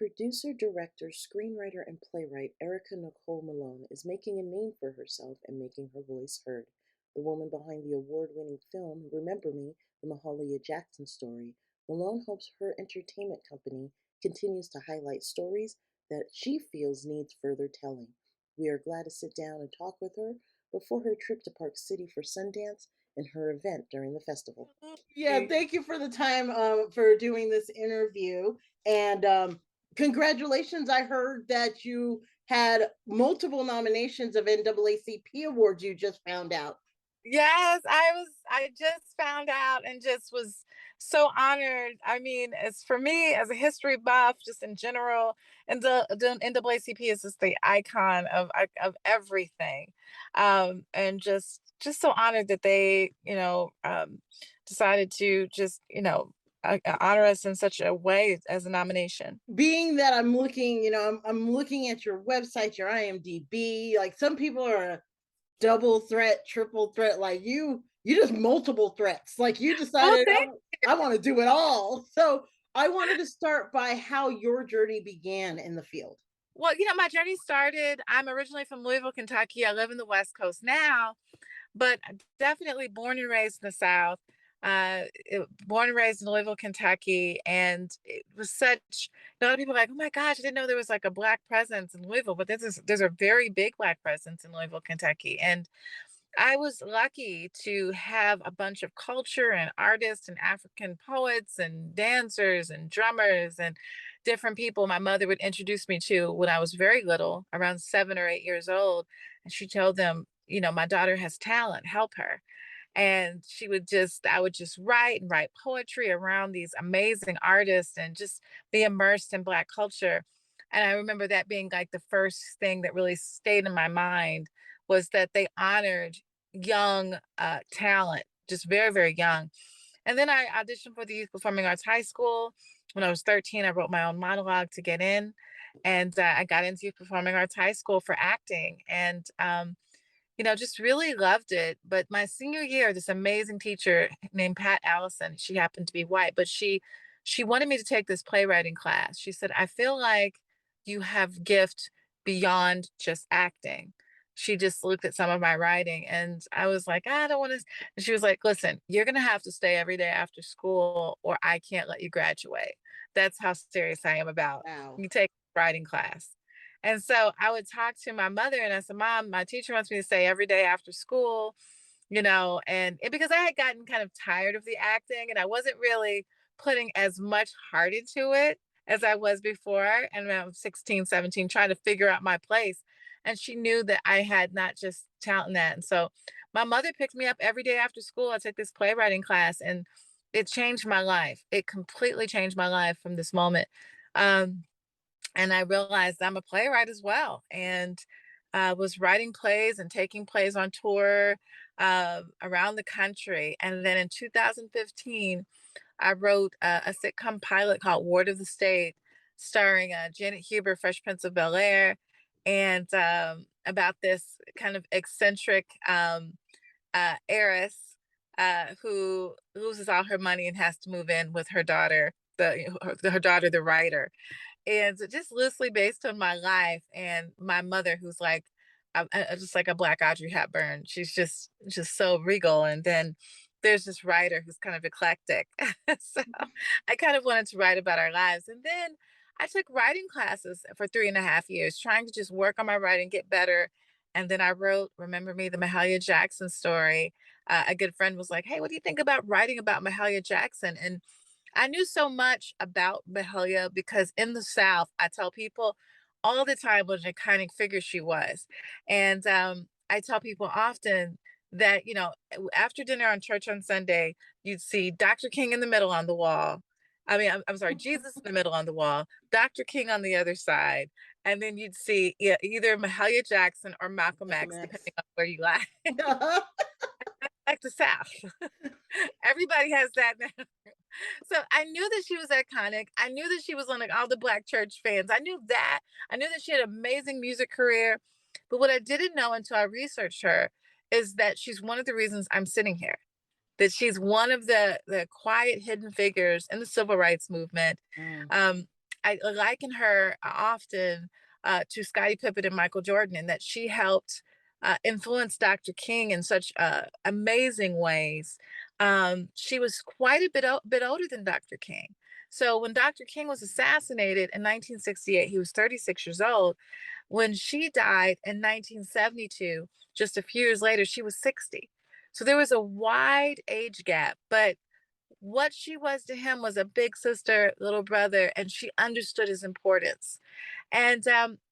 Producer, director, screenwriter, and playwright Ericka Nicole Malone is making a name for herself and making her voice heard. The woman behind the award-winning film Remember Me, the Mahalia Jackson Story, Malone hopes her entertainment company continues to highlight stories that she feels needs further telling. We are glad to sit down and talk with her before her trip to Park City for Sundance and her event during the festival. Yeah, thank you for the time for doing this interview. And congratulations. I heard that you had multiple nominations of NAACP awards you just found out. Yes, I just found out and just was so honored. I mean, as for me as a history buff, just in general, and the NAACP is just the icon of everything. And just so honored that they, decided to just, honor us in such a way as a nomination. Being that I'm looking, I'm looking at your website, your IMDb. Like some people are a double threat, triple threat. Like you just multiple threats. Like you Oh, decided thank I want to do it all. So I wanted to start by how your journey began in the field. Well, my journey started. I'm originally from Louisville, Kentucky. I live in the West Coast now, but definitely born and raised in the South. Born and raised in Louisville, Kentucky, and it was such. A lot of people are like, "Oh my gosh, I didn't know there was like a black presence in Louisville," but there's a very big black presence in Louisville, Kentucky, and I was lucky to have a bunch of culture and artists and African poets and dancers and drummers and different people my mother would introduce me to when I was very little, around 7 or 8 years old. And she told them, my daughter has talent, help her. And I would just write and write poetry around these amazing artists and just be immersed in Black culture. And I remember that being like the first thing that really stayed in my mind was that they honored young talent, just very, very young. And then I auditioned for the Youth Performing Arts High School. When I was 13, I wrote my own monologue to get in. And I got into Youth Performing Arts High School for acting. And just really loved it. But my senior year, this amazing teacher named Pat Allison, she happened to be white, but she wanted me to take this playwriting class. She said, "I feel like you have gift beyond just acting." She just looked at some of my writing and I was like, "I don't want to." And she was like, "Listen, you're going to have to stay every day after school or I can't let you graduate. That's how serious I am about Wow. you take writing class." And so I would talk to my mother and I said, "Mom, my teacher wants me to stay every day after school, and because I had gotten kind of tired of the acting and I wasn't really putting as much heart into it as I was before. And when I was 16, 17, trying to figure out my place. And she knew that I had not just talent in that. And so my mother picked me up every day after school. I took this playwriting class and it changed my life. It completely changed my life from this moment. Um, and I realized I'm a playwright as well, and was writing plays and taking plays on tour around the country. And then in 2015, I wrote a sitcom pilot called Ward of the State, starring Janet Huber, Fresh Prince of Bel Air, and about this kind of eccentric heiress who loses all her money and has to move in with her daughter, her daughter, the writer, and so just loosely based on my life and my mother, who's like just like a black Audrey Hepburn. She's just so regal. And then there's this writer who's kind of eclectic. So I kind of wanted to write about our lives. And then I took writing classes for 3.5 years, trying to just work on my writing, get better. And then I wrote Remember Me, the Mahalia Jackson Story. A good friend was like, "Hey, what do you think about writing about Mahalia Jackson?" And I knew so much about Mahalia because in the South, I tell people all the time what an iconic figure she was. And I tell people often that, after dinner on church on Sunday, you'd see Dr. King in the middle on the wall. I mean, I'm sorry, Jesus in the middle on the wall, Dr. King on the other side. And then you'd see, yeah, either Mahalia Jackson or Malcolm Malcolm X, X. depending on where you lie. Like the South. Everybody has that now. So I knew that she was iconic. I knew that she was on like all the black church fans. I knew that. I knew that she had an amazing music career. But what I didn't know until I researched her is that she's one of the reasons I'm sitting here. That she's one of the quiet hidden figures in the civil rights movement. Mm. Um, I liken her often to Scottie Pippen and Michael Jordan, in that she helped influence Dr. King in such amazing ways. She was quite a bit older than Dr. King. So when Dr. King was assassinated in 1968, he was 36 years old. When she died in 1972, just a few years later, she was 60. So there was a wide age gap, but what she was to him was a big sister, little brother, and she understood his importance. And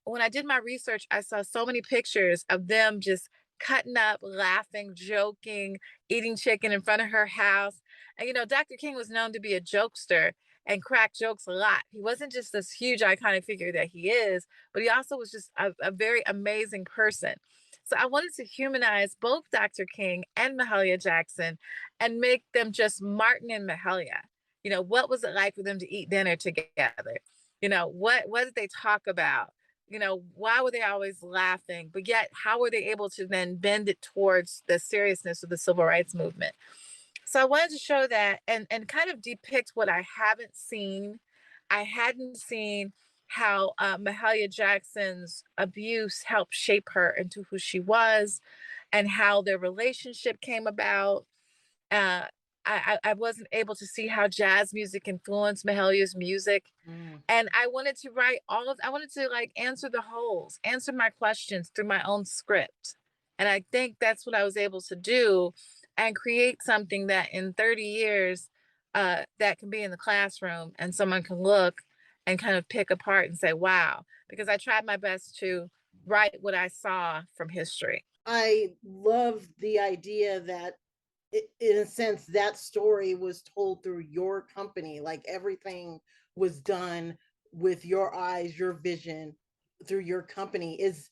when I did my research, I saw so many pictures of them just cutting up, laughing, joking, eating chicken in front of her house. And, Dr. King was known to be a jokester and crack jokes a lot. He wasn't just this huge iconic figure that he is, but he also was just a very amazing person. So I wanted to humanize both Dr. King and Mahalia Jackson and make them just Martin and Mahalia. What was it like for them to eat dinner together? What did they talk about? Why were they always laughing? But yet, how were they able to then bend it towards the seriousness of the civil rights movement? So I wanted to show that and kind of depict what I haven't seen. I hadn't seen how Mahalia Jackson's abuse helped shape her into who she was, and how their relationship came about. Uh, I wasn't able to see how jazz music influenced Mahalia's music, Mm. and I wanted to like answer the holes, answer my questions through my own script. And I think that's what I was able to do, and create something that in 30 years that can be in the classroom and someone can look and kind of pick apart and say, wow, because I tried my best to write what I saw from history. I love the idea that in a sense that story was told through your company, like everything was done with your eyes, your vision, through your company. Is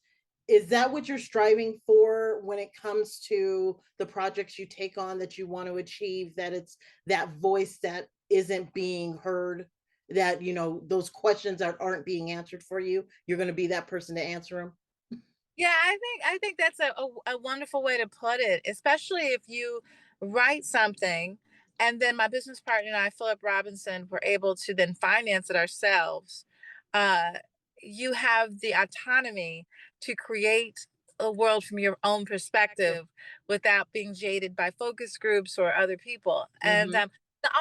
that what you're striving for when it comes to the projects you take on, that you want to achieve, that it's that voice that isn't being heard, that those questions that aren't being answered for you, you're going to be that person to answer them? Yeah, I think that's a wonderful way to put it, especially if you write something and then my business partner and I, Philip Robinson, were able to then finance it ourselves. Uh, you have the autonomy to create a world from your own perspective without being jaded by focus groups or other people. And Hmm.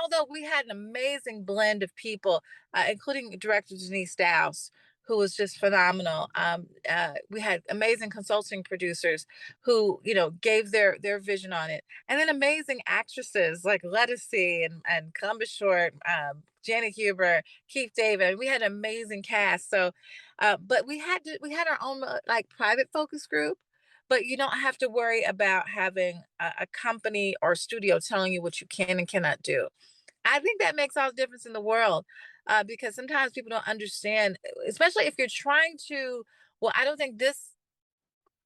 although we had an amazing blend of people, including director Denise Dowse, who was just phenomenal. We had amazing consulting producers who, gave their vision on it, and then amazing actresses like Letticy and Columbus Short, Janet Huber, Keith David. We had an amazing cast. So, but we had our own like private focus group. But you don't have to worry about having a company or studio telling you what you can and cannot do. I think that makes all the difference in the world, because sometimes people don't understand, especially if you're trying to. Well, I don't think this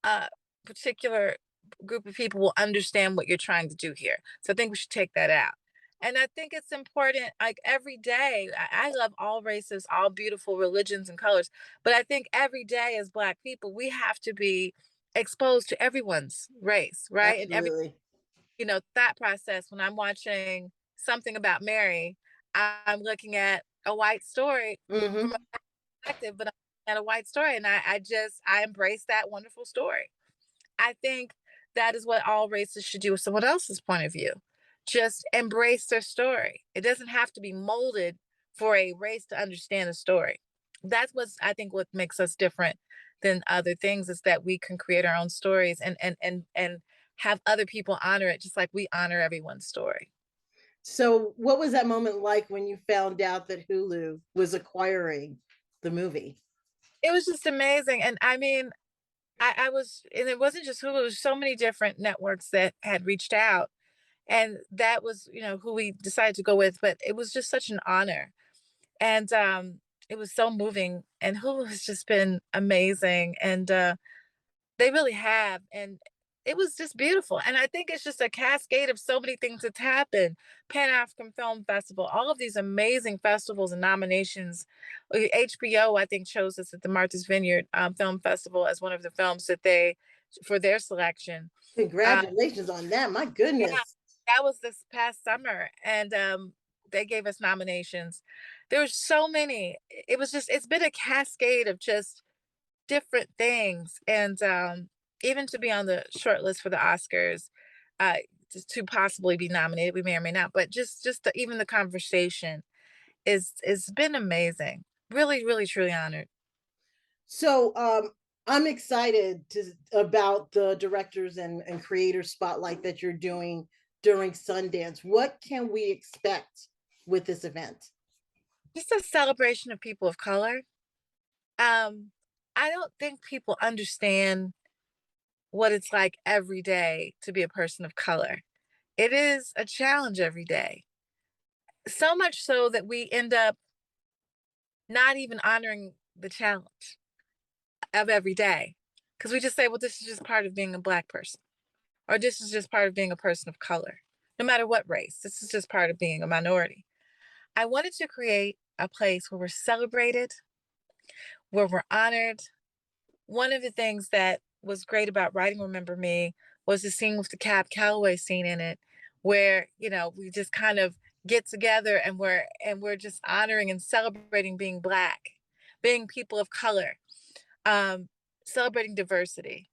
uh, particular group of people will understand what you're trying to do here. So I think we should take that out. And I think it's important, like every day, I love all races, all beautiful religions and colors. But I think every day as Black people, we have to be exposed to everyone's race, right? And every Absolutely. thought process. When I'm watching something about Mary, I'm looking at a white story from a Hmm. perspective, but I'm looking at a white story, and I embrace that wonderful story. I think that is what all races should do with someone else's point of view. Just embrace their story. It doesn't have to be molded for a race to understand the story. That's what makes us different than other things, is that we can create our own stories and have other people honor it just like we honor everyone's story. So, what was that moment like when you found out that Hulu was acquiring the movie? It was just amazing. And I mean, and it wasn't just Hulu, it was so many different networks that had reached out. And that was, who we decided to go with. But it was just such an honor. And it was so moving. And Hulu has just been amazing. And they really have. And it was just beautiful. And I think it's just a cascade of so many things that's happened. Pan African Film Festival, all of these amazing festivals and nominations. HBO, I think, chose us at the Martha's Vineyard Film Festival as one of the films that for their selection. Uh, Congratulations on that. My yeah, goodness. that was this past summer. And they gave us nominations. There were so many. It was just it's been a cascade of just different things, and, even to be on the short list for the Oscars, uh, to possibly be nominated, we may or may not, but just the even the conversation is been amazing. Really, really, truly honored. So I'm excited about the directors and creators spotlight that you're doing during Sundance. What can we expect with this event? Just a celebration of people of color. Um, I don't think people understand what it's like every day to be a person of color. It is a challenge every day. So much so that we end up not even honoring the challenge of every day because we just say, well, this is just part of being a Black person, or this is just part of being a person of color, no matter what race. This is just part of being a minority. I wanted to create a place where we're celebrated, where we're honored. One of the things that was great about writing Remember Me was the scene with the Cab Calloway scene in it, where, we just kind of get together and we're just honoring and celebrating being Black, being people of color, um, celebrating diversity.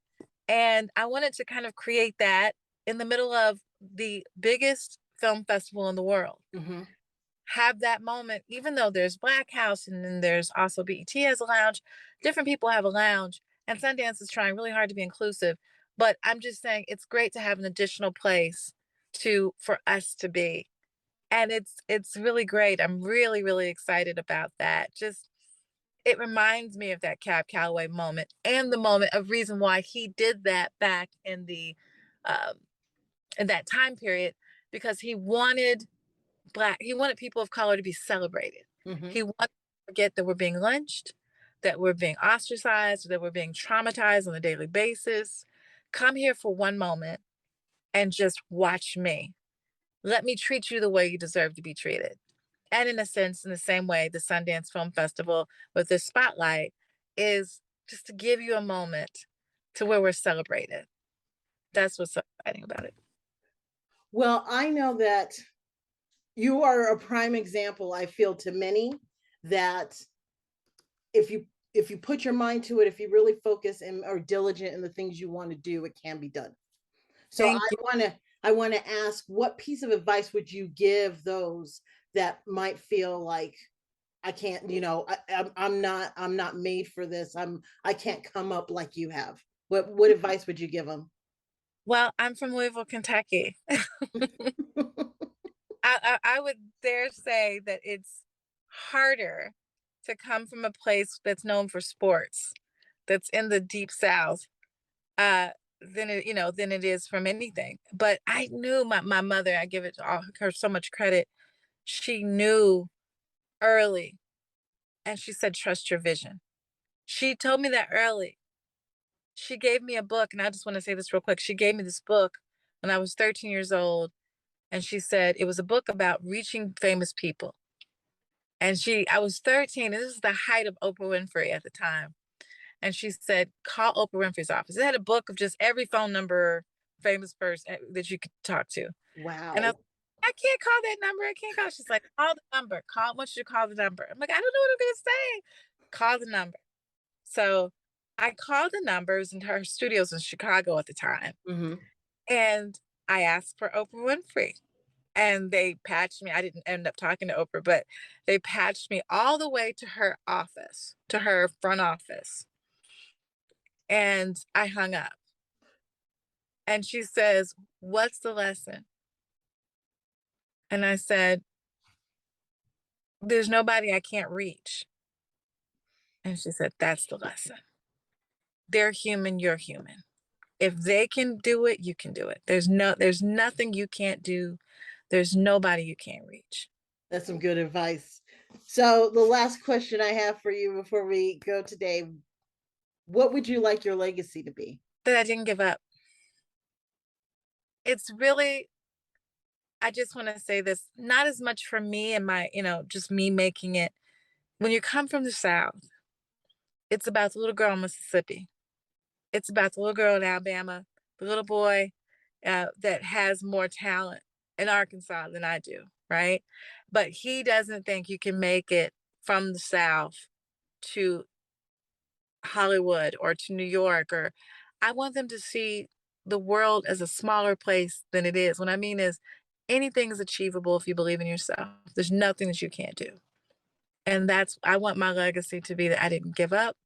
And I wanted to kind of create that in the middle of the biggest film festival in the world. Hmm. Have that moment, even though there's Black House and then there's also BET as a lounge, different people have a lounge, and Sundance is trying really hard to be inclusive. But I'm just saying it's great to have an additional place for us to be. And it's really great. I'm really, really excited about that. Just it reminds me of that Cab Calloway moment and the moment of reason why he did that back um in that time period, because he wanted people of color to be celebrated. Hmm. He wanted to forget that we're being lynched, that we're being ostracized, that we're being traumatized on a daily basis. Come here for one moment and just watch me. Let me treat you the way you deserve to be treated. And in a sense, in the same way, the Sundance Film Festival with this spotlight is just to give you a moment to where we're celebrated. That's what's so exciting about it. Well, I know that you are a prime example, I feel, to many that if you put your mind to it, if you really focus and are diligent in the things you want to do, it can be done. So Thank you. I want to ask, what piece of advice would you give those that might feel like I can't, I'm not made for this. I can't come up like you have. What advice would you give them? Well, I'm from Louisville, Kentucky. I would dare say that it's harder to come from a place that's known for sports, that's in the deep South, uh, than it is from anything. But I knew my mother, I give it to her so much credit. She knew early, and she said, trust your vision. She told me that early. She gave me a book, and I just want to say this real quick. She gave me this book when I was 13 years old, and she said it was a book about reaching famous people. And I was 13, and this is the height of Oprah Winfrey at the time. And she said, call Oprah Winfrey's office. It had a book of just every phone number, famous person that you could talk to. And Wow. I can't call that number. I can't call. She's like, call the number. I want you to call the number. I'm like, I don't know what I'm going to say. Call the number. So I called the numbers in her studios in Chicago at the time. Hmm. And I asked for Oprah Winfrey. And they patched me. I didn't end up talking to Oprah, but they patched me all the way to her office, to her front office. And I hung up. And she says, what's the lesson? And I said, there's nobody I can't reach. And she said, that's the lesson. They're human, you're human. If they can do it, you can do it. There's nothing you can't do. There's nobody you can't reach. That's some good advice. So the last question I have for you before we go today, what would you like your legacy to be? That I didn't give up. It's really, I just want to say this, not as much for me and just me making it. When you come from the South, it's about the little girl in Mississippi. It's about the little girl in Alabama, the little boy that has more talent in Arkansas than I do, right? but he doesn't think you can make it from the South to Hollywood or to New York. Or I want them to see the world as a smaller place than it is. What I mean is anything is achievable if you believe in yourself. There's nothing that you can't do. And that's I want my legacy to be that I didn't give up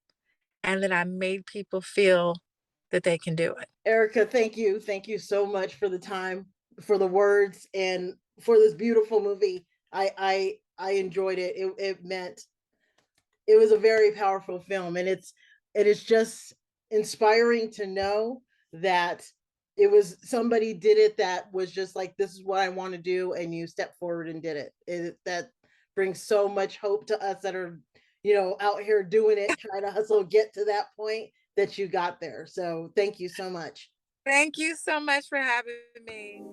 and that I made people feel that they can do it. Ericka, thank you. Thank you so much for the time, for the words, and for this beautiful movie. I enjoyed it. It meant it was a very powerful film, and it is just inspiring to know that it was somebody did it that was just like, this is what I want to do, and you stepped forward and did it. That brings so much hope to us that are, out here doing it, trying to hustle, get to that point that you got there. So thank you so much. Thank you so much for having me.